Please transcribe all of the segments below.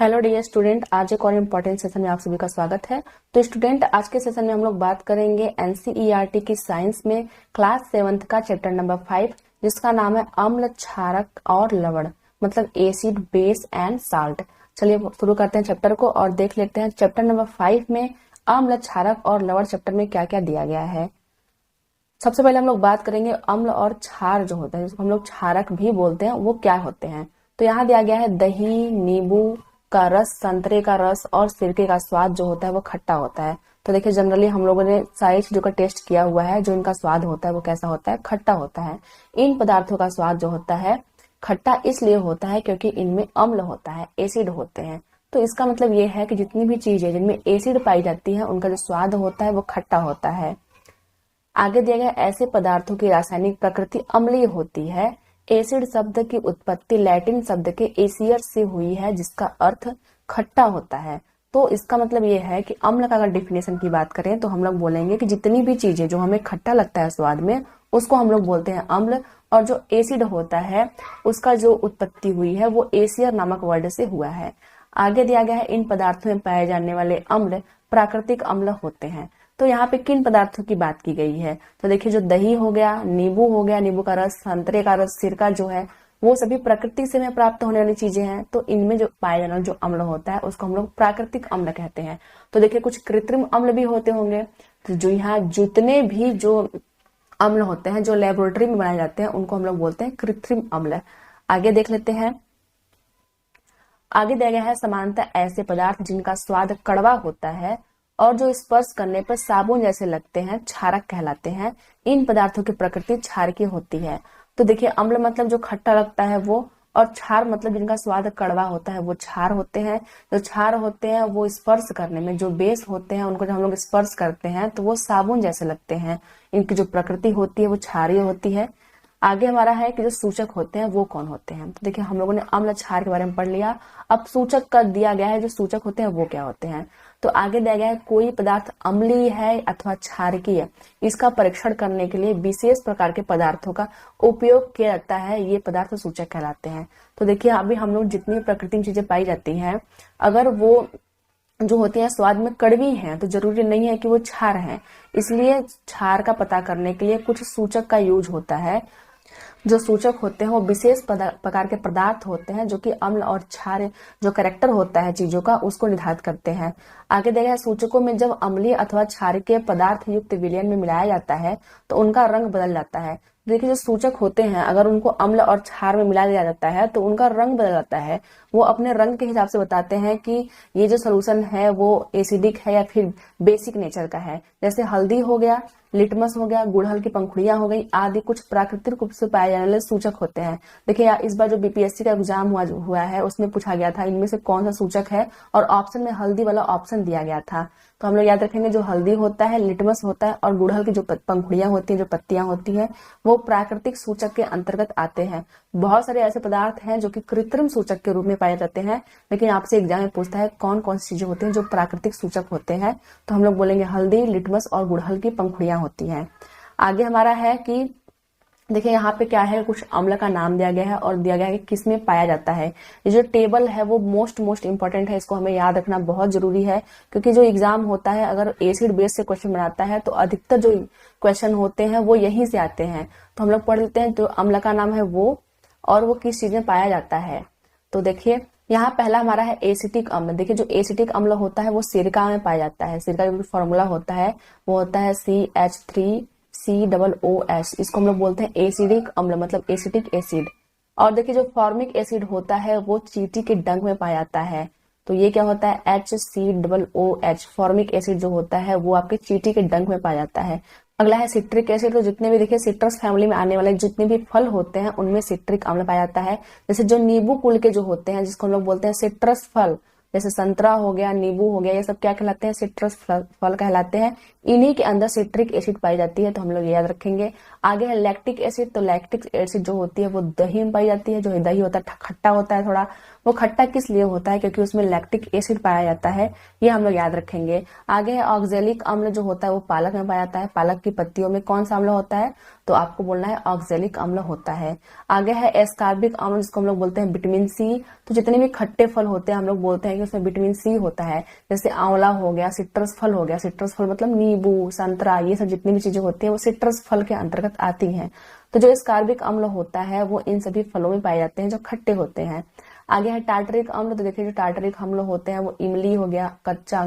Hello dear student, आज एक और इम्पोर्टेंट सेशन में आप सभी का स्वागत है। तो स्टूडेंट, आज के सेशन में हम लोग बात करेंगे एनसीईआरटी की साइंस में क्लास 7th का चैप्टर नंबर 5, जिसका नाम है अम्ल, क्षारक और लवण, मतलब एसिड, बेस एंड साल्ट। चलिए शुरू करते हैं चैप्टर को और देख लेते हैं चैप्टर नंबर 5 में अम्ल, क्षारक और लवण चैप्टर में क्या क्या दिया गया है। सबसे पहले हम लोग बात करेंगे अम्ल और क्षार जो होता है, जिसको हम लोग क्षारक भी बोलते हैं, वो क्या होते हैं। तो यहाँ दिया गया है दही, नींबू का रस, संतरे का रस और सिरके का स्वाद जो होता है वो खट्टा होता है। तो देखिए, जनरली हम लोगों ने सारी चीजों का टेस्ट किया हुआ है, जो इनका स्वाद होता है वो कैसा होता है, खट्टा होता है। इन पदार्थों का स्वाद जो होता है खट्टा इसलिए होता है क्योंकि इनमें अम्ल होता है, एसिड होते हैं। तो इसका मतलब ये है कि जितनी भी चीजें जिनमें एसिड पाई जाती है उनका जो स्वाद होता है वो खट्टा होता है। आगे दिया गया ऐसे पदार्थों की रासायनिक प्रकृति अम्लीय होती है। एसिड शब्द की उत्पत्ति लैटिन शब्द के एसियर से हुई है, जिसका अर्थ खट्टा होता है। तो इसका मतलब ये है कि अम्ल का अगर डिफिनेशन की बात करें तो हम लोग बोलेंगे कि जितनी भी चीजें जो हमें खट्टा लगता है स्वाद में, उसको हम लोग बोलते हैं अम्ल। और जो एसिड होता है उसका जो उत्पत्ति हुई है वो एसियर नामक वर्ड से हुआ है। आगे दिया गया है इन पदार्थों में पाए जाने वाले अम्ल प्राकृतिक अम्ल होते हैं। तो यहाँ पे किन पदार्थों की बात की गई है, तो देखिए जो दही हो गया, नींबू हो गया, नींबू का रस, संतरे का रस, सिरका जो है, वो सभी प्रकृति से में प्राप्त होने वाली चीजें हैं। तो इनमें जो पाए जाने वाला जो अम्ल होता है उसको हम लोग प्राकृतिक अम्ल कहते हैं। तो देखिए कुछ कृत्रिम अम्ल भी होते होंगे। तो जो यहाँ जितने भी जो अम्ल होते हैं जो लेबोरेटरी में बनाए जाते हैं उनको हम लोग बोलते हैं कृत्रिम अम्ल। आगे देख लेते हैं। आगे दिया गया है समानतः ऐसे पदार्थ जिनका स्वाद कड़वा होता है और जो स्पर्श करने पर साबुन जैसे लगते हैं क्षारक कहलाते हैं। इन पदार्थों की प्रकृति क्षारकीय होती है। तो देखिए अम्ल मतलब जो खट्टा लगता है वो, और क्षार मतलब जिनका स्वाद कड़वा होता है वो क्षार होते हैं। जो क्षार होते हैं वो स्पर्श करने में, जो बेस होते हैं उनको जब हम लोग स्पर्श करते हैं तो वो साबुन जैसे लगते हैं। इनकी जो प्रकृति होती है वो क्षारीय होती है। आगे हमारा है कि जो सूचक होते हैं वो कौन होते हैं। तो देखिए हम लोगों ने अम्ल क्षार के बारे में पढ़ लिया। अब सूचक का दिया गया है, जो सूचक होते हैं वो क्या होते हैं। तो आगे दिया गया है कोई पदार्थ अम्लीय है अथवा क्षारकीय है, इसका परीक्षण करने के लिए विशेष प्रकार के पदार्थों का उपयोग किया जाता है। ये पदार्थ सूचक कहलाते हैं। तो देखिए अभी हम लोग जितनी प्रकृति में चीजें पाई जाती हैं, अगर वो जो होती है स्वाद में कड़वी हैं तो जरूरी नहीं है कि वो क्षार हैं। इसलिए क्षार का पता करने के लिए कुछ सूचक का यूज होता है। जो सूचक होते हैं वो विशेष प्रकार के पदार्थ होते हैं जो कि अम्ल और क्षार जो कैरेक्टर होता है चीजों का उसको निर्धारित करते हैं। आगे देखा है सूचकों में जब अम्लीय अथवा क्षारकीय पदार्थ युक्त विलयन में मिलाया जाता है तो उनका रंग बदल जाता है। देखिए जो सूचक होते हैं अगर उनको अम्ल और क्षार में मिला दिया जाता है तो उनका रंग बदल जाता है। वो अपने रंग के हिसाब से बताते हैं कि ये जो सोल्यूशन है वो एसिडिक है या फिर बेसिक नेचर का है। जैसे हल्दी हो गया, लिटमस हो गया, गुड़हल की पंखुड़ियां हो गई आदि कुछ प्राकृतिक रूप से पाए जाने वाले सूचक होते हैं। देखिए इस बार जो बीपीएससी का एग्जाम हुआ है उसमें पूछा गया था इनमें से कौन सा सूचक है, और ऑप्शन में हल्दी वाला ऑप्शन दिया गया था। तो हम लोग याद रखेंगे जो हल्दी होता है, लिटमस होता है और गुड़हल की जो पंखुड़ियां होती हैं, जो पत्तियां होती हैं, वो प्राकृतिक सूचक के अंतर्गत आते हैं। बहुत सारे ऐसे पदार्थ हैं जो कि कृत्रिम सूचक के रूप में पाए जाते हैं, लेकिन आपसे एग्जाम में पूछता है कौन कौन सी चीजें होती हैं जो प्राकृतिक सूचक होते हैं। तो हम लोग बोलेंगे हल्दी, लिटमस और गुड़हल की पंखुड़ियां होती हैं। आगे हमारा है कि देखिए यहाँ पे क्या है, कुछ अम्ल का नाम दिया गया है और दिया गया है कि किसमें पाया जाता है। ये जो टेबल है वो मोस्ट इंपॉर्टेंट है, इसको हमें याद रखना बहुत जरूरी है। क्योंकि जो एग्जाम होता है अगर एसिड बेस से क्वेश्चन बनाता है तो अधिकतर जो क्वेश्चन होते हैं वो यहीं से आते हैं। तो हम लोग पढ़ लेते हैं जो अम्ल का नाम है वो, और वो किस चीज में पाया जाता है। तो देखिए यहाँ पहला हमारा है एसिटिक अम्ल। देखिए जो एसिटिक अम्ल होता है वो सिरका में पाया जाता है। सिरका का जो फॉर्मूला होता है वो होता है CH3COOH। इसको हम लोग बोलते हैं एसिडिक अम्ल, मतलब एसिटिक एसिड। और देखिए जो फॉर्मिक एसिड होता है वो चींटी के डंक में पाया जाता है। तो ये क्या होता है, HCOOH। फॉर्मिक एसिड जो होता है वो आपके चींटी के डंक में पाया जाता है। अगला है सिट्रिक एसिड। तो जितने भी देखिए सिट्रस फैमिली में आने वाले जितने भी फल होते हैं उनमें सिट्रिक अम्ल पाया जाता है। जैसे जो नींबू कुल के जो होते हैं जिसको हम लोग बोलते हैं सिट्रस फल, जैसे संतरा हो गया, नींबू हो गया, ये सब क्या कहलाते हैं, सिट्रस फल कहलाते हैं। इन्हीं के अंदर सिट्रिक एसिड पाई जाती है। तो हम लोग याद रखेंगे। आगे है लैक्टिक एसिड। तो लैक्टिक एसिड जो होती है वो दही में पाई जाती है। जो दही होता है खट्टा होता है थोड़ा, वो खट्टा किस लिए होता है, क्योंकि उसमें लैक्टिक एसिड पाया जाता है। ये हम लोग याद रखेंगे। आगे है ऑक्जेलिक अम्ल जो होता है वो पालक में पाया जाता है। पालक की पत्तियों में कौन सा अम्ल होता है, तो आपको बोलना है ऑक्जेलिक अम्ल होता है। आगे है एस्कॉर्बिक अम्ल, जिसको हम लोग बोलते हैं विटामिन सी। तो जितने भी खट्टे फल होते हैं हम लोग बोलते हैं कि उसमें विटामिन सी होता है। जैसे आंवला हो गया, सिट्रस फल हो गया, सिट्रस फल मतलब नींबू, संतरा, ये सब जितनी भी चीजें होती है वो सिट्रस फल के अंतर्गत आती हैं। तो जो एस्कॉर्बिक अम्ल होता है वो इन सभी फलों में पाए जाते हैं जो खट्टे होते हैं। आगे है टार्टरिक अम्ल। तो देखिए जो टार्टरिक अम्ल होते हैं वो इमली हो गया, कच्चा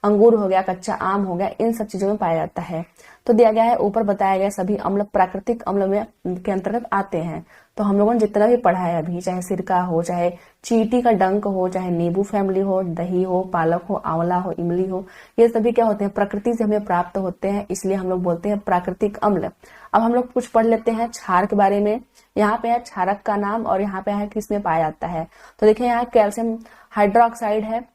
अंगूर हो गया, कच्चा आम हो गया, इन सब चीजों में पाया जाता है। तो दिया गया है ऊपर बताया गया सभी अम्ल प्राकृतिक अम्ल में के अंतर्गत आते हैं। तो हम लोगों ने जितना भी पढ़ा है अभी, चाहे सिरका हो, चाहे चींटी का डंक हो, चाहे नींबू फैमिली हो, दही हो, पालक हो, आंवला हो, इमली हो, ये सभी क्या होते हैं, प्रकृति से हमें प्राप्त होते हैं, इसलिए हम लोग बोलते हैं प्राकृतिक अम्ल। अब हम लोग कुछ पढ़ लेते हैं क्षार के बारे में। यहाँ पे है क्षारक का नाम और यहाँ पे है किस में पाया जाता है। तो देखिए यहाँ कैल्शियम हाइड्रोक्साइड है,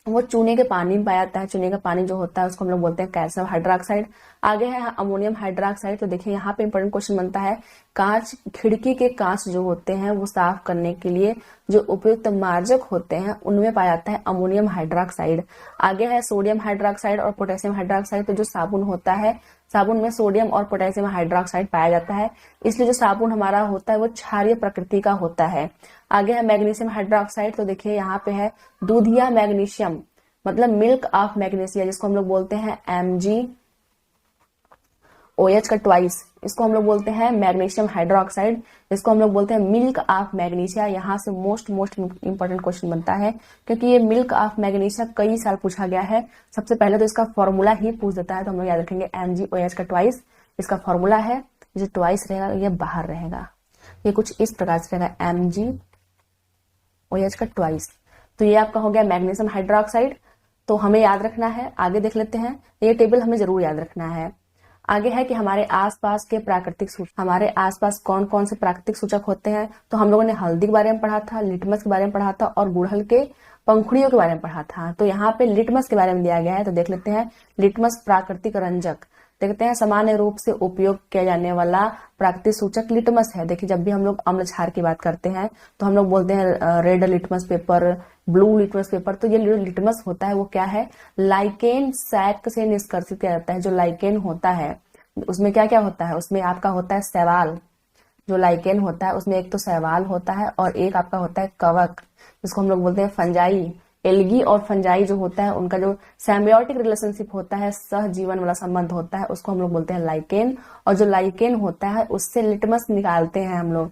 वो चूने के पानी में पाया जाता है। चूने का पानी जो होता है उसको हम लोग बोलते हैं कैल्शियम हाइड्रोक्साइड। आगे है अमोनियम हाइड्रोक्साइड। तो देखिए यहाँ पे इंपॉर्टेंट क्वेश्चन बनता है, कांच, खिड़की के कांच जो होते हैं वो साफ करने के लिए जो उपयुक्त मार्जक होते हैं उनमें पाया जाता है अमोनियम हाइड्रोक्साइड। आगे है सोडियम हाइड्रोक्साइड और पोटेशियम हाइड्रोक्साइड। तो जो साबुन होता है, साबुन में सोडियम और पोटेशियम हाइड्रोक्साइड पाया जाता है, इसलिए जो साबुन हमारा होता है वो क्षारीय प्रकृति का होता है। आगे है मैग्नीशियम हाइड्रोक्साइड। तो देखिए यहाँ पे है दूधिया मैग्नीशियम, मतलब मिल्क ऑफ मैग्नीशिया, जिसको हम लोग बोलते हैं MgOH का ट्वाइस, इसको हम लोग बोलते हैं मैग्नीशियम हाइड्रोक्साइड, इसको हम लोग बोलते हैं मिल्क ऑफ मैग्नीशिया। यहाँ से मोस्ट इंपॉर्टेंट क्वेश्चन बनता है, क्योंकि ये मिल्क ऑफ मैग्नीशिया कई साल पूछा गया है। सबसे पहले तो इसका फॉर्मूला ही पूछ देता है, तो हम लोग याद रखेंगे MgOH का ट्वाइस, इसका फॉर्मूला है। जो ट्वाइस रहेगा ये बाहर रहेगा, ये कुछ इस प्रकार से रहेगा MgOH का ट्वाइस। तो ये आपका हो गया मैग्नीशियम हाइड्रोक्साइड, तो हमें याद रखना है। आगे देख लेते हैं, ये टेबल हमें जरूर याद रखना है। आगे है कि हमारे आसपास के प्राकृतिक सूचक, हमारे आसपास कौन कौन से प्राकृतिक सूचक होते हैं। तो हम लोगों ने हल्दी के बारे में पढ़ा था, लिटमस के बारे में पढ़ा था और गुड़हल के पंखुड़ियों के बारे में पढ़ा था। तो यहाँ पे लिटमस के बारे में दिया गया है, तो देख लेते हैं। लिटमस प्राकृतिक रंजक, देखते हैं सामान्य रूप से उपयोग किया जाने वाला प्राकृतिक सूचक लिटमस है। देखिए जब भी हम लोग अम्ल क्षार की बात करते हैं तो हम लोग बोलते हैं red litmus paper, blue litmus paper. तो ये लिटमस होता है वो क्या है, लाइकेन सैक से निष्कर्षित किया जाता है। जो लाइकेन होता है उसमें क्या क्या होता है, उसमें आपका होता है शैवाल। जो लाइकेन होता है उसमें एक तो शैवाल होता है और एक आपका होता है कवक, जिसको हम लोग बोलते हैं फंजाई। एल्गी और फंजाई जो होता है उनका जो सिम्बायोटिक रिलेशनशिप होता है, सहजीवन वाला संबंध होता है, उसको हम लोग बोलते हैं लाइकेन। और जो लाइकेन होता है उससे लिटमस निकालते हैं हम लोग।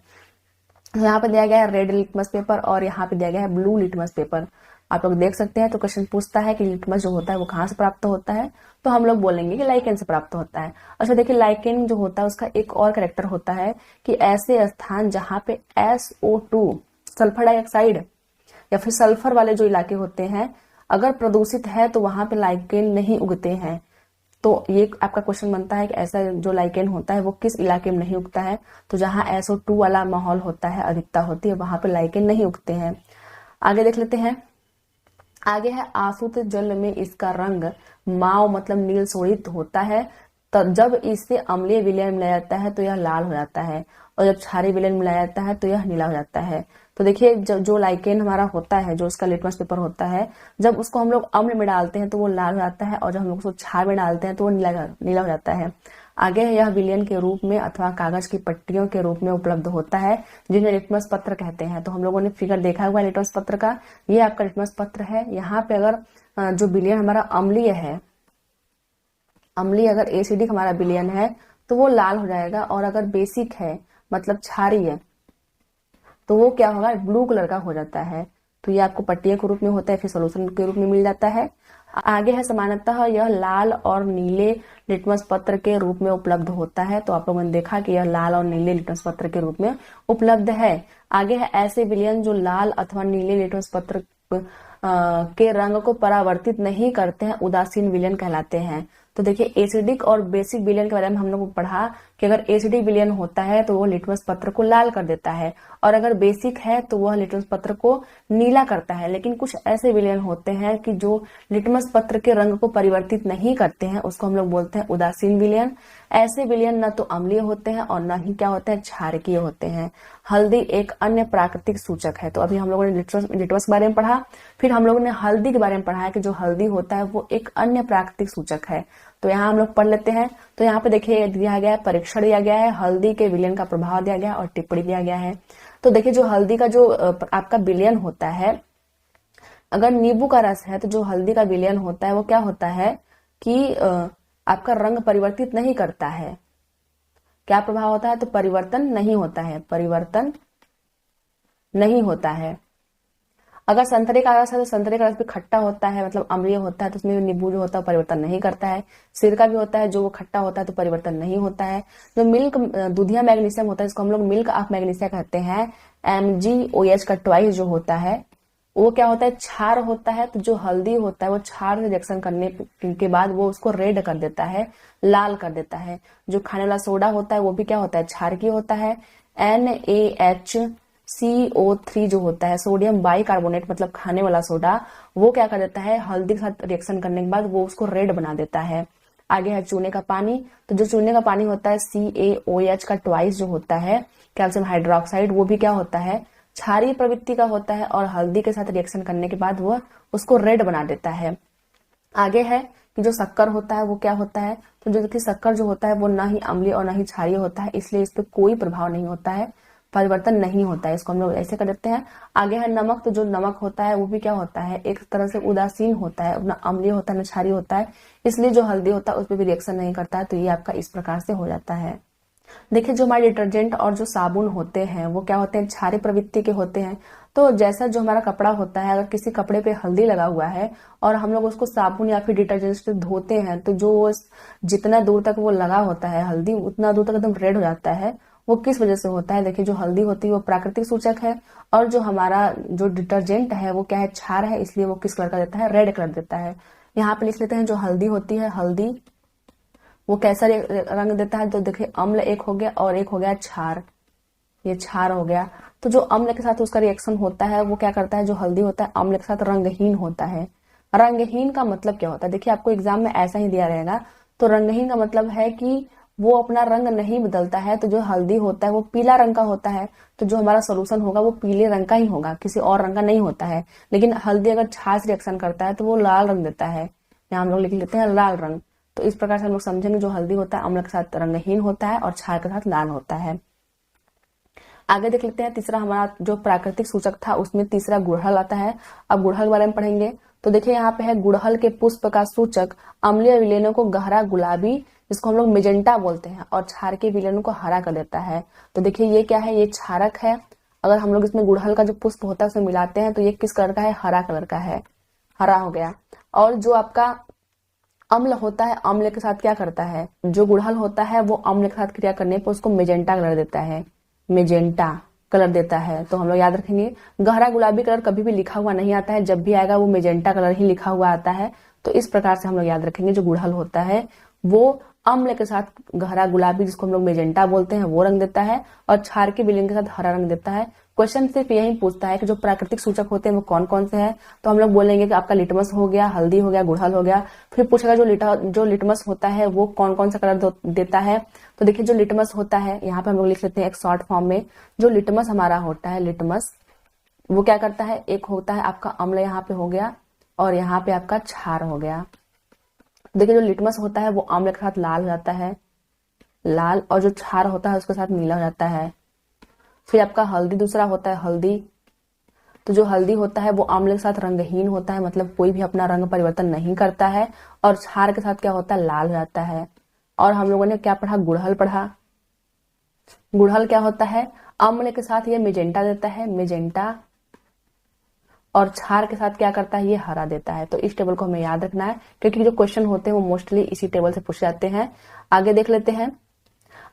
यहाँ पे दिया गया है रेड लिटमस पेपर और यहाँ पे दिया गया है ब्लू लिटमस पेपर। आप लोग देख सकते हैं। तो क्वेश्चन पूछता है कि लिटमस जो होता है वो कहाँ से प्राप्त होता है, तो हम लोग बोलेंगे कि लाइकेन से प्राप्त होता है। अच्छा देखिए लाइकेन जो होता है उसका एक और कैरेक्टर होता है कि ऐसे स्थान जहाँ पे SO2 सल्फर डाइऑक्साइड या फिर सल्फर वाले जो इलाके होते हैं अगर प्रदूषित है तो वहां पे लाइकेन नहीं उगते हैं। तो ये आपका क्वेश्चन बनता है कि ऐसा जो लाइकेन होता है वो किस इलाके में नहीं उगता है। तो जहां SO2 वाला माहौल होता है, अधिकता होती है, वहां पे लाइकेन नहीं उगते हैं। आगे देख लेते हैं। आगे है आसुत जल में इसका रंग माव मतलब नील शोणित होता है। तब जब इससे अम्लीय विलयन मिलाया जाता है तो यह लाल हो जाता है और जब क्षारीय विलयन मिलाया जाता है तो यह नीला हो जाता है। तो देखिए जो लाइकेन हमारा होता है, जो उसका लिटमस पेपर होता है, जब उसको हम लोग अम्ल में डालते हैं तो वो लाल हो जाता है और जब हम लोग उसको क्षार में डालते हैं तो वो नीला हो जाता है। आगे यह विलयन के रूप में अथवा कागज की पट्टियों के रूप में उपलब्ध होता है, जिन्हें लिटमस पत्र कहते हैं। तो हम लोगों ने फिगर देखा हुआ है लिटमस पत्र का, ये आपका लिटमस पत्र है। यहाँ पे अगर जो विलयन हमारा अम्लीय है, अम्लीय अगर एसिडिक हमारा विलयन है तो वो लाल हो जाएगा, और अगर बेसिक है मतलब क्षारीय तो वो क्या होगा, ब्लू कलर का हो जाता है। तो ये आपको पट्टियों के रूप में होता है, फिर सोल्यूशन के रूप में मिल जाता है। आगे है सामान्यतः यह लाल और नीले लिटमस पत्र के रूप में उपलब्ध होता है। तो आप लोगों ने देखा कि यह लाल और नीले लिटमस पत्र के रूप में उपलब्ध है। आगे है ऐसे विलयन जो लाल अथवा नीले लिटमस पत्र के रंग को परावर्तित नहीं करते हैं, उदासीन विलयन कहलाते हैं। तो देखिए एसिडिक और बेसिक विलयन के बारे में हम लोग को पढ़ा कि अगर एसिडिक विलयन होता है तो वो लिटमस पत्र को लाल कर देता है, और अगर बेसिक है तो वह लिटमस पत्र को नीला करता है। लेकिन कुछ ऐसे विलयन होते हैं कि जो लिटमस पत्र के रंग को परिवर्तित नहीं करते हैं, उसको हम लोग बोलते हैं उदासीन विलयन। ऐसे विलयन न तो अम्लीय होते हैं और न ही क्या होते हैं, क्षारकीय होते हैं। हल्दी एक अन्य प्राकृतिक सूचक है। तो अभी हम लोगों ने लिटमस के बारे में पढ़ा, फिर हम लोगों ने हल्दी के बारे में पढ़ा है कि जो हल्दी होता है वो एक अन्य प्राकृतिक सूचक है। तो यहाँ हम लोग पढ़ लेते हैं। तो यहाँ पे देखिए दिया गया है, परीक्षण दिया गया है, हल्दी के विलयन का प्रभाव दिया गया है और टिप्पणी दिया गया है। तो देखिए जो हल्दी का जो आपका विलयन होता है, अगर नींबू का रस है तो जो हल्दी का विलयन होता है वो क्या होता है कि आपका रंग परिवर्तित नहीं करता है। क्या प्रभाव होता है? तो परिवर्तन नहीं होता है, परिवर्तन नहीं होता है। अगर संतरे का रस है तो संतरे का रस भी खट्टा होता है, मतलब अम्लीय होता है, तो उसमें नींबू जो होता है परिवर्तन नहीं करता है। सिरका भी होता है जो वो खट्टा होता है तो परिवर्तन नहीं होता है। जो मिल्क दूधिया मैग्नीशियम होता है, इसको हम लोग मिल्क ऑफ मैग्नीशिया कहते हैं, MgOH का ट्वाइस जो होता है वो क्या होता है? क्षार होता है। तो जो हल्दी होता है वो क्षार से रिएक्शन करने के बाद वो उसको रेड कर देता है, लाल कर देता है। जो खाने वाला सोडा होता है वो भी क्या होता है? क्षारकीय होता है। NaHCO3 जो होता है, सोडियम बाइकार्बोनेट, मतलब खाने वाला सोडा, वो क्या कर देता है? हल्दी के साथ रिएक्शन करने के बाद वो उसको रेड बना देता है। आगे है चूने का पानी। तो जो चूने का पानी होता है, CaOH का ट्वाइस जो होता है, कैल्शियम हाइड्रोक्साइड, वो भी क्या होता है? क्षारीय प्रवृत्ति का होता है और हल्दी के साथ रिएक्शन करने के बाद वह उसको रेड बना देता है। आगे है कि जो शक्कर होता है वो क्या होता है? तो जो देखिए शक्कर जो होता है वो ना ही अम्लीय और ना ही क्षारीय होता है, इसलिए इस पर कोई प्रभाव नहीं होता है, परिवर्तन नहीं होता है। इसको हम लोग ऐसे कर देते हैं। आगे है नमक। तो जो नमक होता है वो भी क्या होता है? एक तरह से उदासीन होता है, ना अम्लीय होता है ना क्षारीय होता है, इसलिए जो हल्दी होता है उस पर भी रिएक्शन नहीं करता है। तो ये आपका इस प्रकार से हो जाता है। देखिए जो हमारे डिटर्जेंट और जो साबुन होते हैं वो क्या होते हैं? क्षारीय प्रवृत्ति के होते हैं। तो जैसा जो हमारा कपड़ा होता है, अगर किसी कपड़े पे हल्दी लगा हुआ है और हम लोग उसको साबुन या फिर डिटर्जेंट से धोते हैं, तो जो जितना दूर तक वो लगा होता है हल्दी, उतना दूर तक एकदम रेड हो जाता है। वो किस वजह से होता है? देखिए जो हल्दी होती है वो प्राकृतिक सूचक है, और जो हमारा जो डिटर्जेंट है वो क्या है? क्षार है, इसलिए वो किस कलर का देता है? रेड कलर देता है। यहाँ पे लिख लेते हैं जो हल्दी होती है, हल्दी वो कैसा रंग देता है? तो देखिए अम्ल एक हो गया और एक हो गया क्षार, ये क्षार हो गया। तो जो अम्ल के साथ उसका रिएक्शन होता है वो क्या करता है? जो हल्दी होता है अम्ल के साथ रंगहीन होता है। रंगहीन का मतलब क्या होता है? देखिए आपको एग्जाम में ऐसा ही दिया रहेगा। तो रंगहीन का मतलब है कि वो अपना रंग नहीं बदलता है। तो जो हल्दी होता है वो पीला रंग का होता है, तो जो हमारा सोल्यूशन होगा वो पीले रंग का ही होगा, किसी और रंग का नहीं होता है। लेकिन हल्दी अगर क्षार से रिएक्शन करता है तो वो लाल रंग देता है। यहाँ हम लोग लिख लेते हैं लाल रंग। तो इस प्रकार से हम लोग समझेंगे जो हल्दी होता है अम्ल के साथ रंगहीन होता है और क्षार के साथ लाल होता है। आगे देख लेते हैं तीसरा हमारा जो प्राकृतिक सूचक था उसमें तीसरा गुड़हल आता है। अब गुड़हल के बारे में पढ़ेंगे। तो देखिए यहाँ पे है गुड़हल के पुष्प का सूचक अम्लीय विलयनों को गहरा गुलाबी, जिसको हम लोग मेजेंटा बोलते हैं, और क्षारकीय विलयनों को हरा कर देता है। तो देखिए ये क्या है? ये क्षारक है। अगर हम लोग इसमें गुड़हल का जो पुष्प होता है उसमें मिलाते हैं तो ये किस कलर का है? हरा कलर का है, हरा हो गया। और जो आपका अम्ल होता है, अम्ल के साथ क्या करता है? जो गुड़हल होता है वो अम्ल के साथ क्रिया करने पर उसको मेजेंटा कलर देता है, मेजेंटा कलर देता है। तो हम लोग याद रखेंगे गहरा गुलाबी कलर कभी भी लिखा हुआ नहीं आता है, जब भी आएगा वो मेजेंटा कलर ही लिखा हुआ आता है। तो इस प्रकार से हम लोग याद रखेंगे जो गुड़हल होता है वो अम्ल के साथ गहरा गुलाबी, जिसको हम लोग मेजेंटा बोलते हैं, वो रंग देता है, और क्षारकीय विलयन के साथ हरा रंग देता है। क्वेश्चन सिर्फ यही पूछता है कि जो प्राकृतिक सूचक होते हैं वो कौन कौन से हैं। तो हम लोग बोलेंगे कि आपका लिटमस हो गया, हल्दी हो गया, गुड़हल हो गया। फिर पूछेगा जो लिटमस होता है वो कौन कौन सा कलर देता है। तो देखिए जो लिटमस होता है, यहाँ पे हम लोग लिख लेते हैं एक शॉर्ट फॉर्म में। जो लिटमस हमारा होता है, लिटमस वो क्या करता है? एक होता है आपका अम्ल, यहाँ पे हो गया, और यहाँ पे आपका क्षार हो गया। देखिए जो लिटमस होता है वो अम्ल के साथ लाल हो जाता है, लाल, और जो क्षार होता है उसके साथ नीला हो जाता है। फिर आपका हल्दी दूसरा होता है, हल्दी। तो जो हल्दी होता है वो अम्ल के साथ रंगहीन होता है, मतलब कोई भी अपना रंग परिवर्तन नहीं करता है, और क्षार के साथ क्या होता है? लाल हो जाता है। और हम लोगों ने क्या पढ़ा? गुड़हल पढ़ा। गुड़हल क्या होता है? अम्ल के साथ ये मेजेंटा देता है, मेजेंटा, और क्षार के साथ क्या करता है? ये हरा देता है। तो इस टेबल को हमें याद रखना है, क्योंकि जो क्वेश्चन होते हैं वो मोस्टली इसी टेबल से पूछे जाते हैं। आगे देख लेते हैं।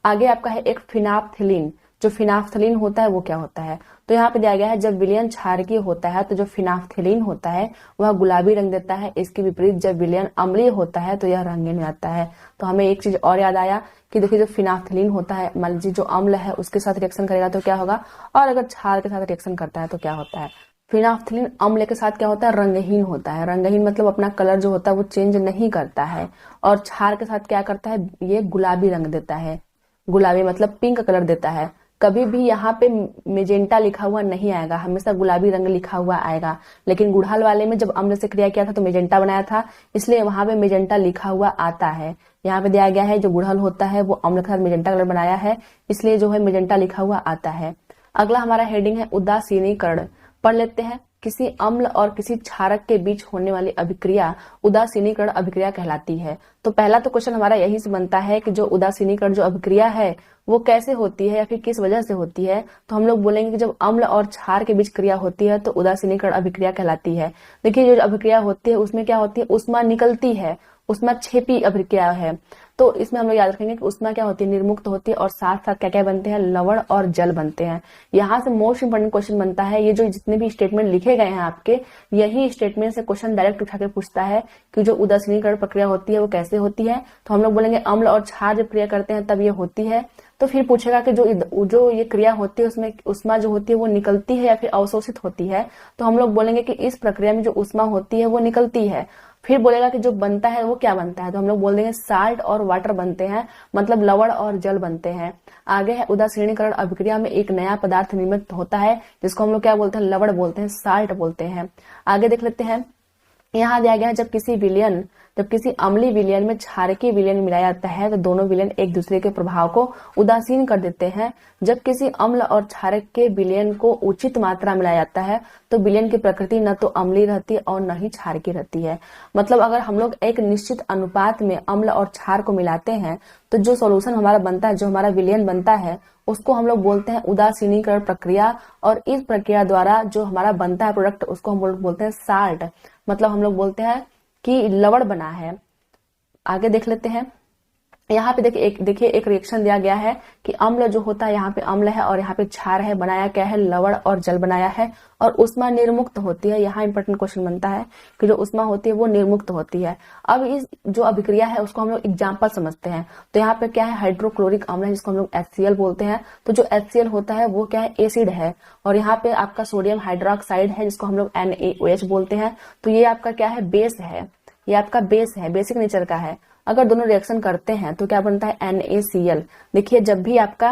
आगे आपका है एक फिनाफ्थलीन। जो फिनाफ्थलीन होता है वो क्या होता है? तो यहाँ पे दिया गया है जब विलयन क्षारकीय होता है तो जो फिनाफ्थलीन होता है वह गुलाबी रंग देता है। इसके विपरीत जब विलयन अम्लीय होता है तो यह रंगीन हो जाता है। तो हमें एक चीज और याद आया कि देखिए जो फिनाफ्थलीन होता है, मान लीजिए जो अम्ल है उसके साथ रिएक्शन करेगा तो क्या होगा, और अगर क्षार के साथ रिएक्शन करता है तो क्या होता है? फिनाफ्थलीन अम्ल के साथ क्या होता है? रंगहीन होता है। रंगहीन मतलब अपना कलर जो होता है वो चेंज नहीं करता है। और क्षार के साथ क्या करता है? ये गुलाबी रंग देता है, गुलाबी मतलब पिंक कलर देता है। कभी भी यहाँ पे मेजेंटा लिखा हुआ नहीं आएगा, हमेशा गुलाबी रंग लिखा हुआ आएगा। लेकिन गुड़हल वाले में जब अम्ल से क्रिया किया था तो मेजेंटा बनाया था, इसलिए वहां पे मेजेंटा लिखा हुआ आता है। यहाँ पे दिया गया है जो गुड़हल होता है वो अम्ल के साथ मेजेंटा कलर बनाया है, इसलिए जो है मेजेंटा लिखा हुआ आता है। अगला हमारा हेडिंग है उदासीनीकरण। पढ़ लेते हैं। किसी अम्ल और किसी क्षारक के बीच होने वाली अभिक्रिया उदासीनीकरण अभिक्रिया कहलाती है। तो पहला तो क्वेश्चन हमारा यही से बनता है कि जो उदासीनीकरण जो अभिक्रिया है वो कैसे होती है या फिर किस वजह से होती है। तो हम लोग बोलेंगे कि जब अम्ल और क्षार के बीच क्रिया होती है तो उदासीनीकरण अभिक्रिया कहलाती है। देखिए जो अभिक्रिया होती है उसमें क्या होती है, ऊष्मा निकलती है, ऊष्मा क्षेपी अभिक्रिया है। तो इसमें हम लोग याद रखेंगे कि ऊष्मा क्या होती है, निर्मुक्त होती है, और साथ साथ क्या क्या बनते हैं, लवण और जल बनते हैं। यहाँ से मोस्ट इंपोर्टेंट क्वेश्चन बनता है, ये जो जितने भी स्टेटमेंट लिखे गए हैं आपके, यही स्टेटमेंट से क्वेश्चन डायरेक्ट उठा के पूछता है कि जो उदासीनीकरण प्रक्रिया होती है वो कैसे होती है। तो हम लोग बोलेंगे अम्ल और क्षार जब क्रिया करते हैं तब ये होती है। तो फिर पूछेगा कि जो ये क्रिया होती है उसमें ऊष्मा जो होती है वो निकलती है या फिर अवशोषित होती है। तो हम लोग बोलेंगे कि इस प्रक्रिया में जो ऊष्मा होती है वो निकलती है। फिर बोलेगा कि जो बनता है वो क्या बनता है, तो हम लोग बोल देंगे साल्ट और वाटर बनते हैं, मतलब लवण और जल बनते हैं। आगे है उदासीनीकरण अभिक्रिया में एक नया पदार्थ निर्मित होता है जिसको हम लोग क्या बोलते हैं, लवण बोलते हैं, साल्ट बोलते हैं। आगे देख लेते हैं। यहाँ दिया गया है जब किसी अम्लीय विलयन में क्षारकीय विलयन मिलाया जाता है तो दोनों विलयन एक दूसरे के प्रभाव को उदासीन कर देते हैं। जब किसी अम्ल और क्षारक के विलयन को उचित मात्रा मिलाया जाता है तो विलयन की प्रकृति न तो अम्लीय रहती है और न ही क्षारकीय रहती है। मतलब अगर हम लोग एक निश्चित अनुपात में अम्ल और क्षार को मिलाते हैं तो जो सॉल्यूशन हमारा बनता है, जो हमारा विलयन बनता है, उसको हम लोग बोलते हैं उदासीनीकरण प्रक्रिया। और इस प्रक्रिया द्वारा जो हमारा बनता है प्रोडक्ट उसको हम लोग बोलते हैं साल्ट, मतलब हम लोग बोलते हैं कि लवण बना है। आगे देख लेते हैं। यहाँ पे देखिए एक रिएक्शन दिया गया है कि अम्ल जो होता है, यहाँ पे अम्ल है और यहाँ पे क्षार है, बनाया क्या है, लवण और जल बनाया है, और ऊष्मा निर्मुक्त होती है। यहाँ इंपॉर्टेंट क्वेश्चन बनता है कि जो ऊष्मा होती है वो निर्मुक्त होती है। अब इस जो अभिक्रिया है उसको हम लोग एग्जाम्पल समझते हैं। तो यहाँ पे क्या है, हाइड्रोक्लोरिक अम्ल है जिसको हम लोग HCl बोलते हैं। तो जो HCl होता है वो क्या है, एसिड है। और यहाँ पे आपका सोडियम हाइड्रोक्साइड है जिसको हम लोग NaOH बोलते हैं। तो ये आपका क्या है, बेस है, ये आपका बेस है, बेसिक नेचर का है। अगर दोनों रिएक्शन करते हैं तो क्या बनता है, NaCl। देखिए जब भी आपका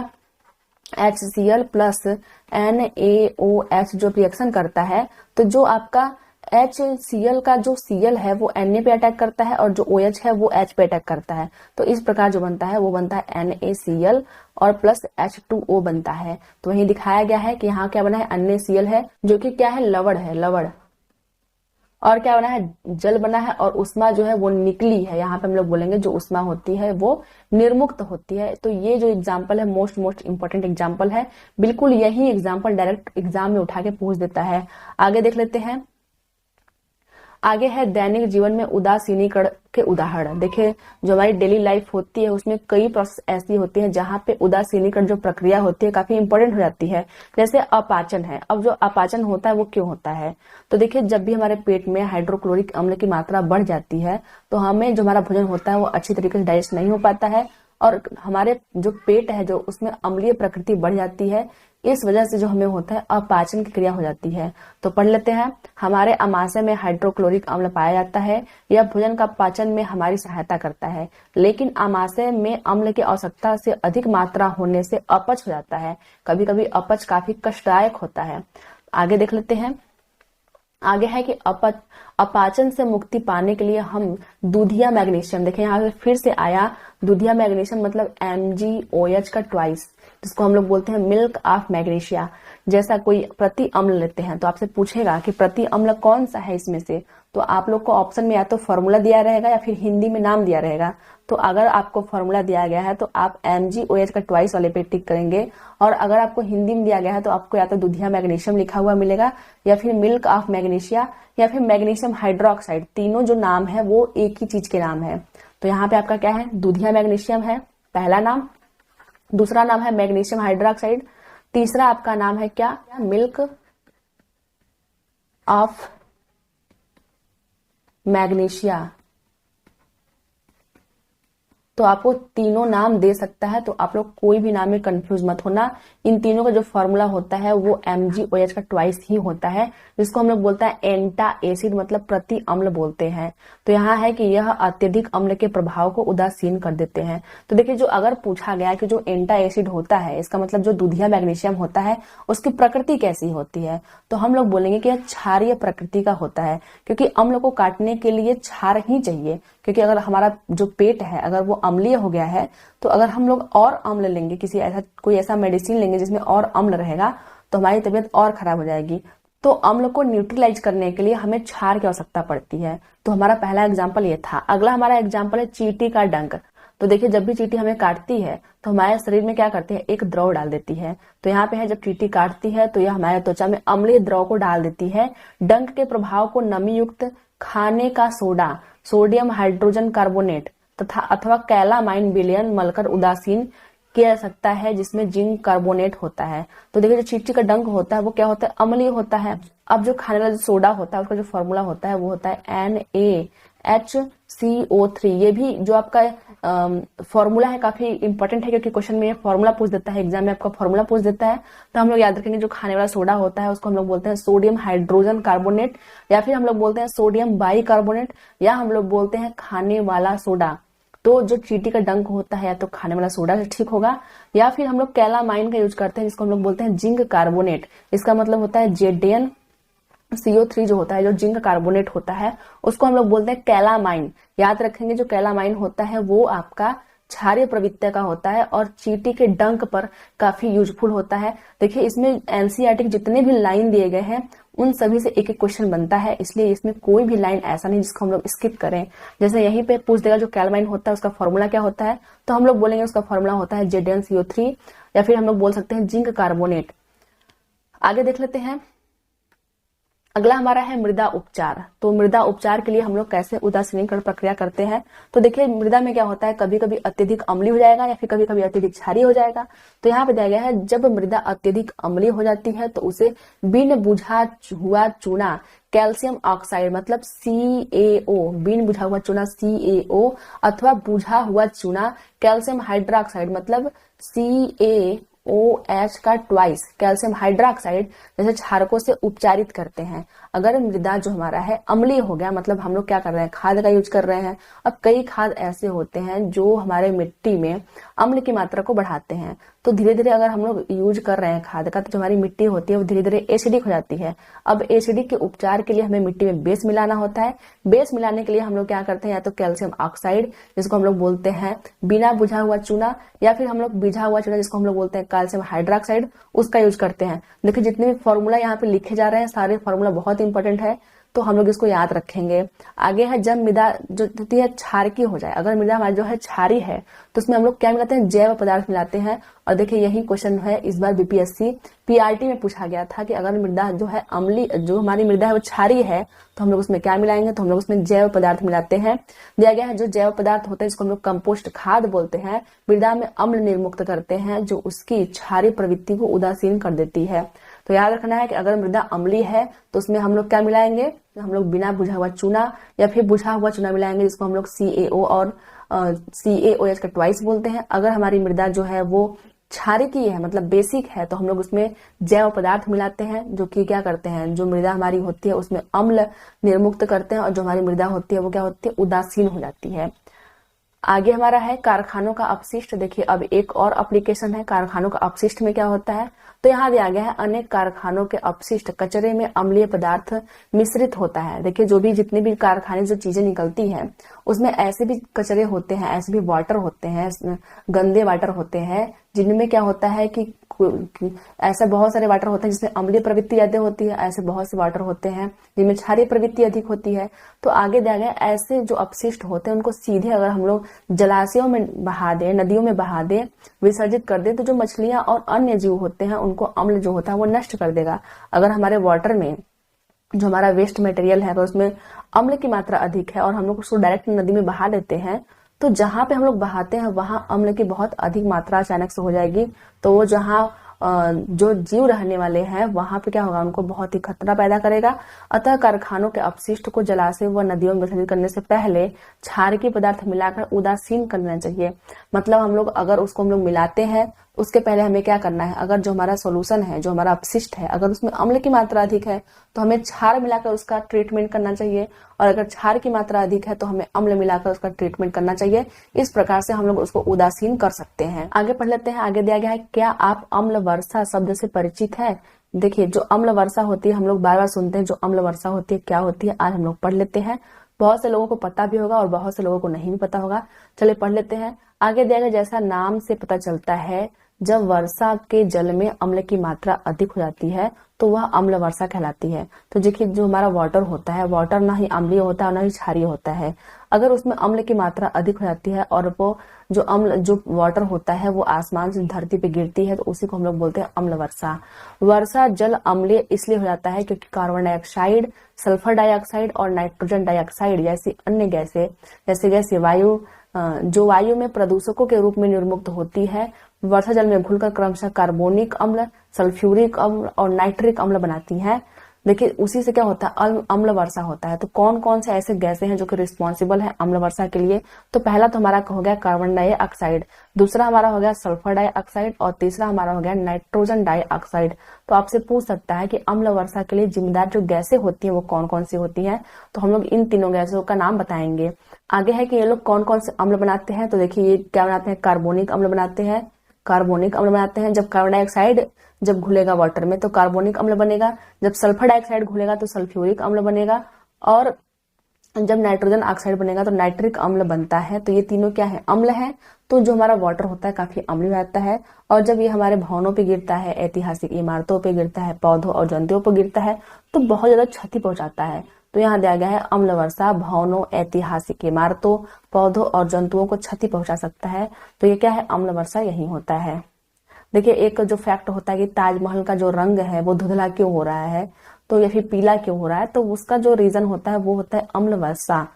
HCl प्लस NaOH जो रिएक्शन करता है तो जो आपका HCl का जो Cl है वो Na पे अटैक करता है और जो OH है वो H पे अटैक करता है। तो इस प्रकार जो बनता है वो बनता है NaCl और प्लस H2O बनता है। तो वही दिखाया गया है कि यहाँ क्या बना है, NaCl है जो कि क्या है, लवण है, लवण। और क्या बना है, जल बना है, और ऊष्मा जो है वो निकली है। यहाँ पे हम लोग बोलेंगे जो ऊष्मा होती है वो निर्मुक्त होती है। तो ये जो एग्जाम्पल है मोस्ट इंपोर्टेंट एग्जाम्पल है। बिल्कुल यही एग्जाम्पल डायरेक्ट एग्जाम में उठा के पूछ देता है। आगे देख लेते हैं। आगे है दैनिक जीवन में उदासीनीकरण के उदाहरण। देखिए जो हमारी डेली लाइफ होती है उसमें कई प्रोसेस ऐसी होती है जहाँ पे उदासीनीकरण जो प्रक्रिया होती है काफी इंपॉर्टेंट हो जाती है। जैसे अपाचन है। अब जो अपाचन होता है वो क्यों होता है, तो देखिए जब भी हमारे पेट में हाइड्रोक्लोरिक अम्ल की मात्रा बढ़ जाती है तो हमें जो हमारा भोजन होता है वो अच्छी तरीके से डाइजेस्ट नहीं हो पाता है, और हमारे जो पेट है जो उसमें अम्लीय प्रकृति बढ़ जाती है। इस वजह से जो हमें होता है अपाचन की क्रिया हो जाती है। तो पढ़ लेते हैं। हमारे आमाशय में हाइड्रोक्लोरिक अम्ल पाया जाता है, यह भोजन का पाचन में हमारी सहायता करता है, लेकिन आमाशय में अम्ल की आवश्यकता से अधिक मात्रा होने से अपच हो जाता है। कभी कभी अपच काफी कष्टदायक होता है। आगे देख लेते हैं। आगे है कि अपाचन से मुक्ति पाने के लिए हम दूधिया मैग्नीशियम, देखें यहाँ पे फिर से आया दूधिया मैग्नीशियम, मतलब MgOH का ट्वाइस, जिसको हम लोग बोलते हैं मिल्क ऑफ मैग्नीशिया, जैसा कोई प्रति अम्ल लेते हैं तो आपसे पूछेगा कि प्रति अम्ल कौन सा है इसमें से, तो आप लोग को ऑप्शन में या तो फॉर्मूला दिया रहेगा या फिर हिंदी में नाम दिया रहेगा। तो अगर आपको फॉर्मूला दिया गया है तो आप MgOH का ट्वाइस वाले पे टिक करेंगे, और अगर आपको हिंदी में दिया गया है तो आपको या तो दूधिया मैग्नीशियम लिखा हुआ मिलेगा या फिर मिल्क ऑफ मैग्नीशिया या फिर मैग्नीशियम हाइड्रोक्साइड। तीनों जो नाम है वो एक ही चीज के नाम है। तो यहाँ पे आपका क्या है, दूधिया मैग्नीशियम है पहला नाम, दूसरा नाम है मैग्नीशियम हाइड्रोक्साइड, तीसरा आपका नाम है क्या, मिल्क ऑफ मैग्नीशिया। तो आपको तीनों नाम दे सकता है, तो आप लोग कोई भी नाम में कंफ्यूज मत होना। इन तीनों का जो फॉर्मूला होता है वो MgOH का ट्वाइस ही होता है, जिसको हम लोग बोलते हैं एंटा एसिड, मतलब प्रति अम्ल बोलते हैं। तो यहाँ है कि यह अत्यधिक अम्ल के प्रभाव को उदासीन कर देते हैं। तो देखिए, जो अगर पूछा गया कि जो एंटा एसिड होता है, इसका मतलब जो दूधिया मैग्नीशियम होता है उसकी प्रकृति कैसी होती है, तो हम लोग बोलेंगे कि यह क्षारीय प्रकृति का होता है, क्योंकि अम्ल को काटने के लिए क्षार ही चाहिए। क्योंकि अगर हमारा जो पेट है अगर वो अम्लीय हो गया है, तो अगर हम लोग और अम्ल लेंगे, कोई ऐसा मेडिसिन लेंगे जिसमें और अम्ल रहेगा, तो हमारी तबीयत और खराब हो जाएगी। तो अम्ल को न्यूट्रलाइज करने के लिए हमें क्षार की आवश्यकता पड़ती है। तो हमारा पहला एग्जाम्पल ये था। अगला हमारा एग्जाम्पल है चींटी का डंक। तो देखिए, जब भी चींटी हमें काटती है तो हमारे शरीर में क्या करती है, एक द्रव डाल देती है। तो यहाँ पे है, जब चींटी काटती है तो यह हमारे त्वचा में अम्लीय द्रव को डाल देती है। डंक के प्रभाव को नमी युक्त खाने का सोडा, सोडियम हाइड्रोजन कार्बोनेट तथा अथवा कैलामाइन विलयन मलकर उदासीन किया जा सकता है, जिसमें जिंक कार्बोनेट होता है। तो देखिए, जो चींटी का डंक होता है वो क्या होता है, अम्लीय होता है। अब जो खाने वाला जो सोडा होता है उसका जो फॉर्मूला होता है वो होता है NaHCO3। ये भी जो आपका फॉर्मूला है काफी इंपॉर्टेंट है, क्योंकि क्वेश्चन में फॉर्मूला पूछ देता है, एग्जाम में आपका फॉर्मूला पूछ देता है। तो हम लोग याद रखेंगे, जो खाने वाला सोडा होता है उसको हम लोग बोलते हैं सोडियम हाइड्रोजन कार्बोनेट, या फिर हम लोग बोलते हैं सोडियम बाई कार्बोनेट, या हम लोग बोलते हैं खाने वाला सोडा। तो जो चींटी का डंक होता है या तो खाने वाला सोडा से ठीक होगा, या फिर हम लोग कैलामाइन का यूज करते हैं, जिसको हम लोग बोलते हैं जिंक कार्बोनेट। इसका मतलब होता है ZnCO3 जो होता है, जो जिंक कार्बोनेट होता है उसको हम लोग बोलते हैं कैलामाइन। याद रखेंगे, जो कैलामाइन होता है वो आपका क्षारीय प्रवृत्ति का होता है और चींटी के डंक पर काफी यूजफुल होता है। देखिए, इसमें एनसीईआरटी के जितने भी लाइन दिए गए हैं उन सभी से एक एक क्वेश्चन बनता है, इसलिए इसमें कोई भी लाइन ऐसा नहीं जिसको हम लोग स्किप करें। जैसे यहीं पे पूछ देगा जो कैलामाइन होता है उसका फॉर्मूला क्या होता है, तो हम लोग बोलेंगे उसका फॉर्मूला होता है ZnCO3, या फिर हम लोग बोल सकते हैं जिंक कार्बोनेट। आगे देख लेते हैं। अगला हमारा है मृदा उपचार। तो मृदा उपचार के लिए हम लोग कैसे उदासीनीकरण प्रक्रिया करते हैं, तो देखिए, मृदा में क्या होता है, कभी कभी अत्यधिक अम्लीय हो जाएगा या फिर कभी कभी अत्यधिक क्षारीय हो जाएगा। तो यहाँ पे दिया गया है, जब मृदा अत्यधिक अम्लीय हो जाती है तो उसे बिन बुझा हुआ चूना कैल्शियम ऑक्साइड, मतलब CaO, बिन बुझा हुआ चूना CaO, अथवा बुझा हुआ चूना कैल्शियम हाइड्रोक्साइड, मतलब CaOH का ट्वाइस, कैल्शियम हाइड्रोक्साइड, जैसे क्षारकों से उपचारित करते हैं। अगर मृदा जो हमारा है अम्लीय हो गया, मतलब हम लोग क्या कर रहे हैं, खाद का यूज कर रहे हैं। अब कई खाद ऐसे होते हैं जो हमारे मिट्टी में अम्ल की मात्रा को बढ़ाते हैं। तो धीरे धीरे अगर हम लोग यूज कर रहे हैं खाद का, तो जो हमारी मिट्टी होती है वो धीरे धीरे एसिडिक हो जाती है। अब एसिडिक के उपचार के लिए हमें मिट्टी में बेस मिलाना होता है। बेस मिलाने के लिए हम लोग क्या करते हैं, या तो कैल्शियम ऑक्साइड, जिसको हम लोग बोलते हैं बिना बुझा हुआ चूना, या फिर हम लोग बुझा हुआ चूना जिसको हम लोग बोलते हैं कैल्शियम हाइड्रोक्साइड, उसका यूज करते हैं। देखिए, जितने भी फॉर्मूला यहाँ पे लिखे जा रहे हैं सारे फॉर्मूला बहुत इंपॉर्टेंट है, तो हम लोग इसको याद रखेंगे। आगे है, जब मृदा जो होती है क्षारकीय हो जाए, अगर मृदा हमारी जो है क्षारीय है तो उसमें हम लोग क्या मिलाते हैं, जैव पदार्थ मिलाते हैं। और देखिए, यही क्वेश्चन है इस बार BPSC PRT में पूछा गया था कि अगर मृदा जो है जो हमारी मृदा है वो क्षारीय है तो हम लोग उसमें क्या मिलाएंगे, तो हम लोग उसमें जैव पदार्थ मिलाते हैं। दिया गया है, जो जैव पदार्थ होते हैं जिसको हम लोग कंपोस्ट खाद बोलते हैं, मृदा में अम्ल निर्मुक्त करते हैं, जो उसकी क्षारीय प्रवृत्ति को उदासीन कर देती है। तो याद रखना है कि अगर मृदा अम्लीय है तो उसमें हम लोग क्या मिलाएंगे, हम लोग बिना बुझा हुआ चूना या फिर बुझा हुआ चूना मिलाएंगे, जिसको हम लोग CaO और CaOH का ट्वाइस बोलते हैं। अगर हमारी मृदा जो है वो क्षारकीय है, मतलब बेसिक है, तो हम लोग उसमें जैव पदार्थ मिलाते हैं, जो कि क्या करते हैं, जो मृदा हमारी होती है उसमें अम्ल निर्मुक्त करते हैं, और जो हमारी मृदा होती है वो क्या होती है, उदासीन हो जाती है। आगे हमारा है कारखानों का अपशिष्ट। देखिए, अब एक और एप्लीकेशन है कारखानों का अपशिष्ट में क्या होता है, तो यहाँ दिया गया है, अनेक कारखानों के अपशिष्ट कचरे में अम्लीय पदार्थ मिश्रित होता है। देखिए, जो भी जितने भी कारखाने जो चीजें निकलती हैं उसमें ऐसे भी कचरे होते हैं, ऐसे भी वाटर होते हैं, गंदे वाटर होते हैं, जिनमें क्या होता है कि ऐसा बहुत सारे वाटर होते हैं जिसमें अम्लीय प्रवृत्ति ज्यादा होती है, ऐसे बहुत से वाटर होते हैं जिनमें क्षारीय प्रवृत्ति अधिक होती है। तो आगे दिया गया, ऐसे जो अपशिष्ट होते हैं उनको सीधे अगर हम लोग जलाशयों में बहा दें, नदियों में बहा दें, विसर्जित कर दें, तो जो मछलियां और अन्य जीव होते हैं उनको अम्ल जो होता है वो नष्ट कर देगा। अगर हमारे वाटर में जो हमारा वेस्ट मटेरियल है तो उसमें अम्ल की मात्रा अधिक है और हम लोग उसको डायरेक्ट नदी में बहा देते हैं, तो जहां पे हम लोग बहाते हैं वहां अम्ल की बहुत अधिक मात्रा अचानक से हो जाएगी। तो वो जहां जो जीव रहने वाले हैं वहां पे क्या होगा, उनको बहुत ही खतरा पैदा करेगा। अतः कारखानों के अपशिष्ट को जलाशय व नदियों में विसर्जित करने से पहले क्षारकीय पदार्थ मिलाकर उदासीन कर लेना चाहिए। मतलब हम लोग अगर उसको हम लोग मिलाते हैं उसके पहले हमें क्या करना है, अगर जो हमारा सॉल्यूशन है, जो हमारा अपशिष्ट है, अगर उसमें अम्ल की मात्रा अधिक है तो हमें क्षार मिलाकर उसका ट्रीटमेंट करना चाहिए, और अगर क्षार की मात्रा अधिक है तो हमें अम्ल मिलाकर उसका ट्रीटमेंट करना चाहिए। इस प्रकार से हम लोग उसको उदासीन कर सकते हैं। आगे पढ़ लेते हैं। आगे दिया गया है, क्या आप अम्ल वर्षा शब्द से परिचित है? देखिए, जो अम्ल वर्षा होती है हम लोग बार बार सुनते हैं, जो अम्ल वर्षा होती है क्या होती है, आज हम लोग पढ़ लेते हैं। बहुत से लोगों को पता भी होगा और बहुत से लोगों को नहीं भी पता होगा। चलिए पढ़ लेते हैं। आगे दिया गया, जैसा नाम से पता चलता है, जब वर्षा के जल में अम्ल की मात्रा अधिक हो जाती है तो वह अम्ल वर्षा कहलाती है। तो देखिए, जो हमारा वाटर होता है, वाटर ना ही अम्लीय होता है और ना ही क्षारीय होता है। अगर उसमें अम्ल की मात्रा अधिक हो जाती है और वो जो वाटर होता है वो आसमान से धरती पे गिरती है तो उसी को हम लोग बोलते हैं अम्ल वर्षा। वर्षा जल अम्लीय इसलिए हो जाता है क्योंकि कार्बन डाइऑक्साइड, सल्फर डाइऑक्साइड और नाइट्रोजन डाइऑक्साइड जैसी अन्य गैसें, जैसे गैस वायु, जो वायु में प्रदूषकों के रूप में निर्मुक्त होती है, वर्षा जल में घुलकर क्रमशः कार्बोनिक अम्ल, सल्फ्यूरिक अम्ल और नाइट्रिक अम्ल बनाती हैं। देखिए, उसी से क्या होता है, अम्ल वर्षा होता है। तो कौन कौन से ऐसे गैसें हैं जो कि रिस्पॉन्सिबल है अम्ल वर्षा के लिए? तो पहला तो हमारा हो गया कार्बन डाइऑक्साइड, दूसरा हमारा हो गया सल्फर डाइऑक्साइड और तीसरा हमारा हो गया नाइट्रोजन डाइऑक्साइड। तो आपसे पूछ सकता है कि अम्ल वर्षा के लिए जिम्मेदार जो गैसें होती हैं वो कौन कौन सी होती हैं, तो हम लोग इन तीनों गैसों का नाम बताएंगे। आगे है कि ये लोग कौन कौन से अम्ल बनाते हैं। तो देखिए, ये क्या बनाते हैं, कार्बोनिक अम्ल बनाते हैं। कार्बोनिक अम्ल बनाते हैं, जब कार्बन डाइऑक्साइड जब घुलेगा वाटर में तो कार्बोनिक अम्ल बनेगा, जब सल्फर डाइऑक्साइड घुलेगा तो सल्फ्यूरिक अम्ल बनेगा, और जब नाइट्रोजन ऑक्साइड बनेगा तो नाइट्रिक अम्ल बनता है। तो ये तीनों क्या है, अम्ल है। तो जो हमारा वाटर होता है काफी अम्लीय रहता है, और जब ये हमारे भवनों पे गिरता है, ऐतिहासिक इमारतों पे गिरता है, पौधों और जंतुओं पर गिरता है तो बहुत ज्यादा क्षति पहुंचाता है। तो यहाँ दिया गया है, अम्ल वर्षा भवनों, ऐतिहासिक इमारतों, पौधों और जंतुओं को क्षति पहुंचा सकता है। तो ये क्या है, अम्ल वर्षा यही होता है। देखिए, एक जो फैक्ट होता है कि ताजमहल का जो रंग है वो धुंधला क्यों हो रहा है, तो या फिर पीला क्यों हो रहा है, तो उसका जो रीजन होता है वो होता है अम्ल वर्षा।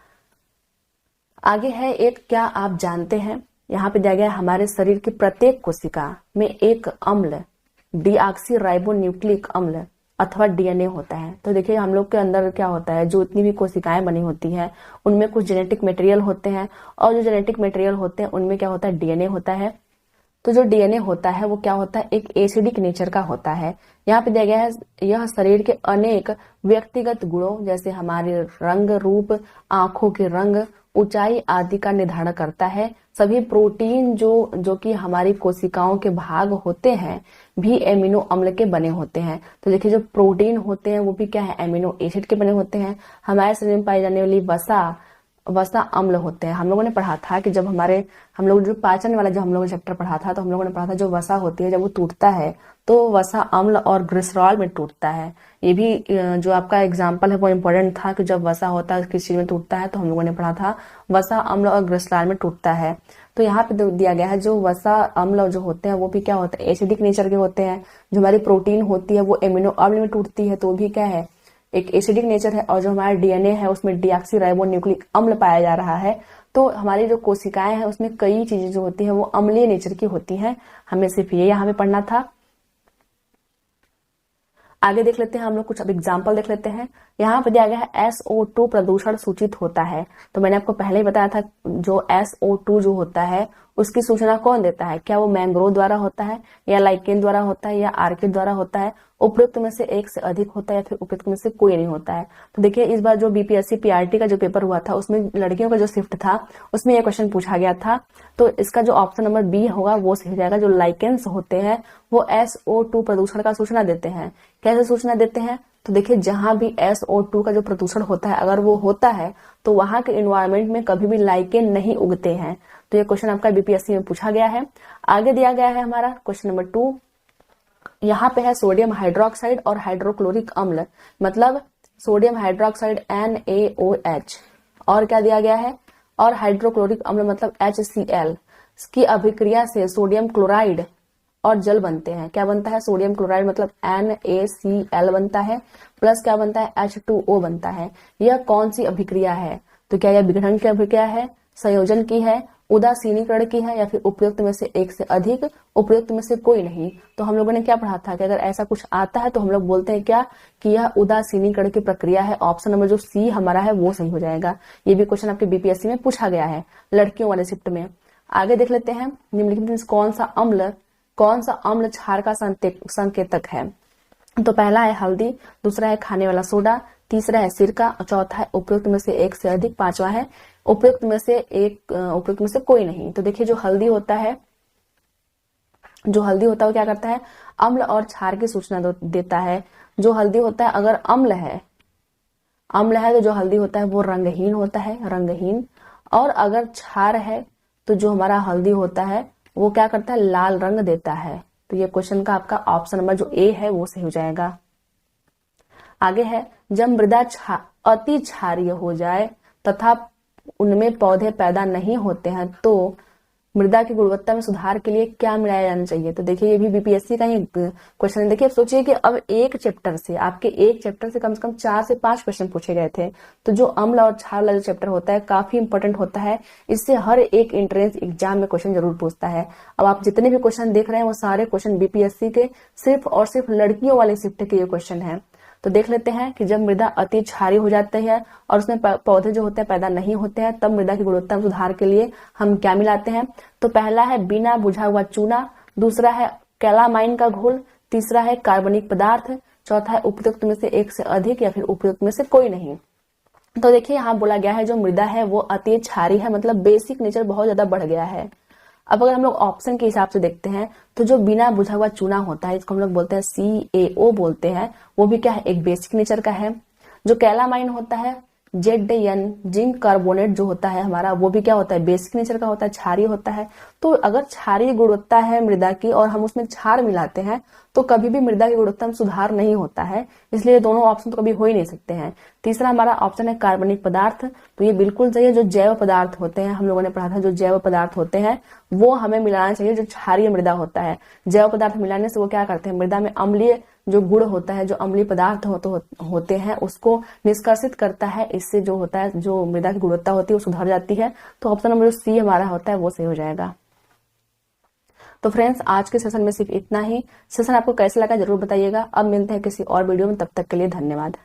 आगे है एक, क्या आप जानते हैं, यहाँ पे दिया गया है, हमारे शरीर की प्रत्येक कोशिका में एक अम्ल डीऑक्सी राइबो न्यूक्लिक अम्ल अथवा डीएनए होता है। तो देखिए, हम लोग के अंदर क्या होता है, जो इतनी भी कोशिकाएं बनी होती हैं उनमें कुछ जेनेटिक मटेरियल होते हैं, और जो जेनेटिक मटेरियल होते हैं उनमें क्या होता है, डीएनए होता है। तो जो डीएनए होता है वो क्या होता है, एक एसिडिक नेचर का होता है। यहाँ पे दिया गया है, यह शरीर के अनेक व्यक्तिगत गुणों जैसे हमारे रंग रूप, आंखों के रंग, ऊंचाई आदि का निर्धारण करता है। सभी प्रोटीन जो कि हमारी कोशिकाओं के भाग होते हैं भी एमिनो अम्ल के बने होते हैं। तो देखिए, जो प्रोटीन होते हैं वो भी क्या है, एमिनो एसिड के बने होते हैं। हमारे शरीर में पाई जाने वाली वसा अम्ल होते हैं। हम लोगों ने पढ़ा था कि जब हम लोग जो पाचन वाला जो हम लोगों ने चैप्टर पढ़ा था, तो हम लोगों ने पढ़ा था जो वसा होती है जब वो टूटता है तो वसा अम्ल और ग्लिसरॉल में टूटता है। ये भी जो आपका एग्जाम्पल है वो इम्पोर्टेंट था कि जब वसा होता है किस चीज में टूटता है, तो हम लोगों ने पढ़ा था वसा अम्ल और ग्लिसरॉल में टूटता है। तो यहाँ पे दिया गया है, जो वसा अम्ल जो होते हैं वो भी क्या होता है, एसिडिक नेचर के होते हैं। जो हमारी प्रोटीन होती है वो एमिनो अम्ल में टूटती है, तो भी क्या है, एक एसिडिक नेचर है। और जो हमारा डीएनए है उसमें डीऑक्सी राइबो न्यूक्लिक अम्ल पाया जा रहा है। तो हमारी जो कोशिकाएं हैं उसमें कई चीजें जो होती हैं वो अम्लीय नेचर की होती हैं। हमें सिर्फ ये यहाँ पे पढ़ना था। आगे देख लेते हैं, हम लोग कुछ अब एग्जाम्पल देख लेते हैं। यहाँ पे दिया गया है SO2 प्रदूषण सूचित होता है। तो मैंने आपको पहले ही बताया था, जो SO2 जो होता है उसकी सूचना कौन देता है, क्या वो मैंग्रोव द्वारा होता है या लाइकेन द्वारा होता है या आर्किड द्वारा होता है, उपयुक्त में से एक से अधिक होता है या फिर उपयुक्त में से कोई नहीं होता है। तो देखिए, इस बार जो बीपीएससी पीआरटी का जो पेपर हुआ था उसमें लड़कियों का जो शिफ्ट था उसमें यह क्वेश्चन पूछा गया था। तो इसका जो ऑप्शन नंबर बी होगा वो सही जाएगा। जो लाइकेन्स होते हैं वो SO2 प्रदूषण का सूचना देते हैं। कैसे सूचना देते हैं, तो देखिए, जहां भी SO2 का जो प्रदूषण होता है अगर वो होता है तो वहां के इन्वायरमेंट में कभी भी लाइकेन नहीं उगते हैं। तो ये क्वेश्चन आपका बीपीएससी में पूछा गया है। आगे दिया गया है हमारा क्वेश्चन नंबर 2। यहाँ पे है सोडियम हाइड्रोक्साइड और हाइड्रोक्लोरिक अम्ल, मतलब सोडियम हाइड्रोक्साइड NaOH, और क्या दिया गया है, और हाइड्रोक्लोरिक अम्ल मतलब HCl की अभिक्रिया से सोडियम क्लोराइड और जल बनते हैं। क्या बनता है, सोडियम क्लोराइड मतलब NaCl बनता है, प्लस क्या बनता है, H2O बनता है। यह कौन सी अभिक्रिया है, तो क्या यह विघटन की अभिक्रिया है, संयोजन की है, उदासीनीकरण की है या फिर उपयुक्त में से एक से अधिक, उपयुक्त में से कोई नहीं। तो हम लोगों ने क्या पढ़ा था कि अगर ऐसा कुछ आता है तो हम लोग बोलते हैं क्या कि यह उदासीनीकरण की प्रक्रिया है। ऑप्शन नंबर जो सी हमारा है वो सही हो जाएगा। ये भी क्वेश्चन आपके बीपीएससी में पूछा गया है लड़कियों वाले शिफ्ट में। आगे देख लेते हैं, निम्नलिखित में कौन सा अम्ल क्षार का संकेतक है। तो पहला है हल्दी, दूसरा है खाने वाला सोडा, तीसरा है सिरका और चौथा है उपयुक्त में से एक से अधिक, पांचवा है उपयुक्त में से कोई नहीं। तो देखिए जो हल्दी होता है वो क्या करता है, अम्ल और क्षार की सूचना देता है। जो हल्दी होता है अगर अम्ल है तो जो हल्दी होता है वो रंगहीन होता है, रंगहीन। और अगर क्षार है तो जो हमारा हल्दी होता है वो क्या करता है, लाल रंग देता है। तो ये क्वेश्चन का आपका ऑप्शन नंबर जो ए है वो सही हो जाएगा। आगे है, जब मृदा अति क्षारीय हो जाए तथा उनमें पौधे पैदा नहीं होते हैं तो मृदा की गुणवत्ता में सुधार के लिए क्या मिलाया जाना चाहिए। तो देखिए ये भी बीपीएससी का ही क्वेश्चन है। देखिए सोचिए कि अब एक चैप्टर से कम 4 से 5 क्वेश्चन पूछे गए थे। तो जो अम्ल और क्षार वाला जो चैप्टर होता है काफी इंपॉर्टेंट होता है। इससे हर एक एंट्रेंस एग्जाम में क्वेश्चन जरूर पूछता है। अब आप जितने भी क्वेश्चन देख रहे हैं वो सारे क्वेश्चन बीपीएससी के सिर्फ और सिर्फ लड़कियों वाले शिफ्ट के ये क्वेश्चन है। तो देख लेते हैं कि जब मृदा अति क्षारीय हो जाती है और उसमें पौधे जो होते हैं पैदा नहीं होते हैं तब मृदा की गुणवत्ता में सुधार के लिए हम क्या मिलाते हैं। तो पहला है बिना बुझा हुआ चूना, दूसरा है कैलामाइन का घोल, तीसरा है कार्बनिक पदार्थ, चौथा है उपयुक्त में से एक से अधिक या फिर उपयुक्त में से कोई नहीं। तो देखिए यहाँ बोला गया है जो मृदा है वो अति क्षारीय है, मतलब बेसिक नेचर बहुत ज्यादा बढ़ गया है। अब अगर हम लोग ऑप्शन के हिसाब से देखते हैं तो जो बिना बुझा हुआ चूना होता है इसको हम लोग बोलते हैं CaO बोलते हैं, वो भी क्या है, एक बेसिक नेचर का है। जो कैलामाइन होता है ZN जिंक कार्बोनेट जो होता है हमारा वो भी क्या होता है, बेसिक नेचर का होता है, क्षारीय होता है। तो अगर क्षारीय गुणवत्ता है मृदा की और हम उसमें क्षार मिलाते हैं तो कभी भी मृदा की गुणवत्ता में सुधार नहीं होता है, इसलिए दोनों ऑप्शन तो कभी हो ही नहीं सकते हैं। तीसरा हमारा ऑप्शन है कार्बनिक पदार्थ, तो ये बिल्कुल सही है। जो जैव पदार्थ होते हैं हम लोगों ने पढ़ा था, जो जैव पदार्थ होते हैं वो हमें मिलाना चाहिए जो क्षारीय मृदा होता है। जैव पदार्थ मिलाने से वो क्या करते हैं, मृदा में अम्लीय जो गुण होता है, जो अम्लीय पदार्थ होते हैं उसको निष्कासित करता है। इससे जो होता है, जो मृदा की गुणवत्ता होती है वो सुधर जाती है। तो ऑप्शन नंबर जो सी हमारा होता है वो सही हो जाएगा। तो फ्रेंड्स आज के सेशन में सिर्फ इतना ही। सेशन आपको कैसा लगा जरूर बताइएगा। अब मिलते हैं किसी और वीडियो में, तब तक के लिए धन्यवाद।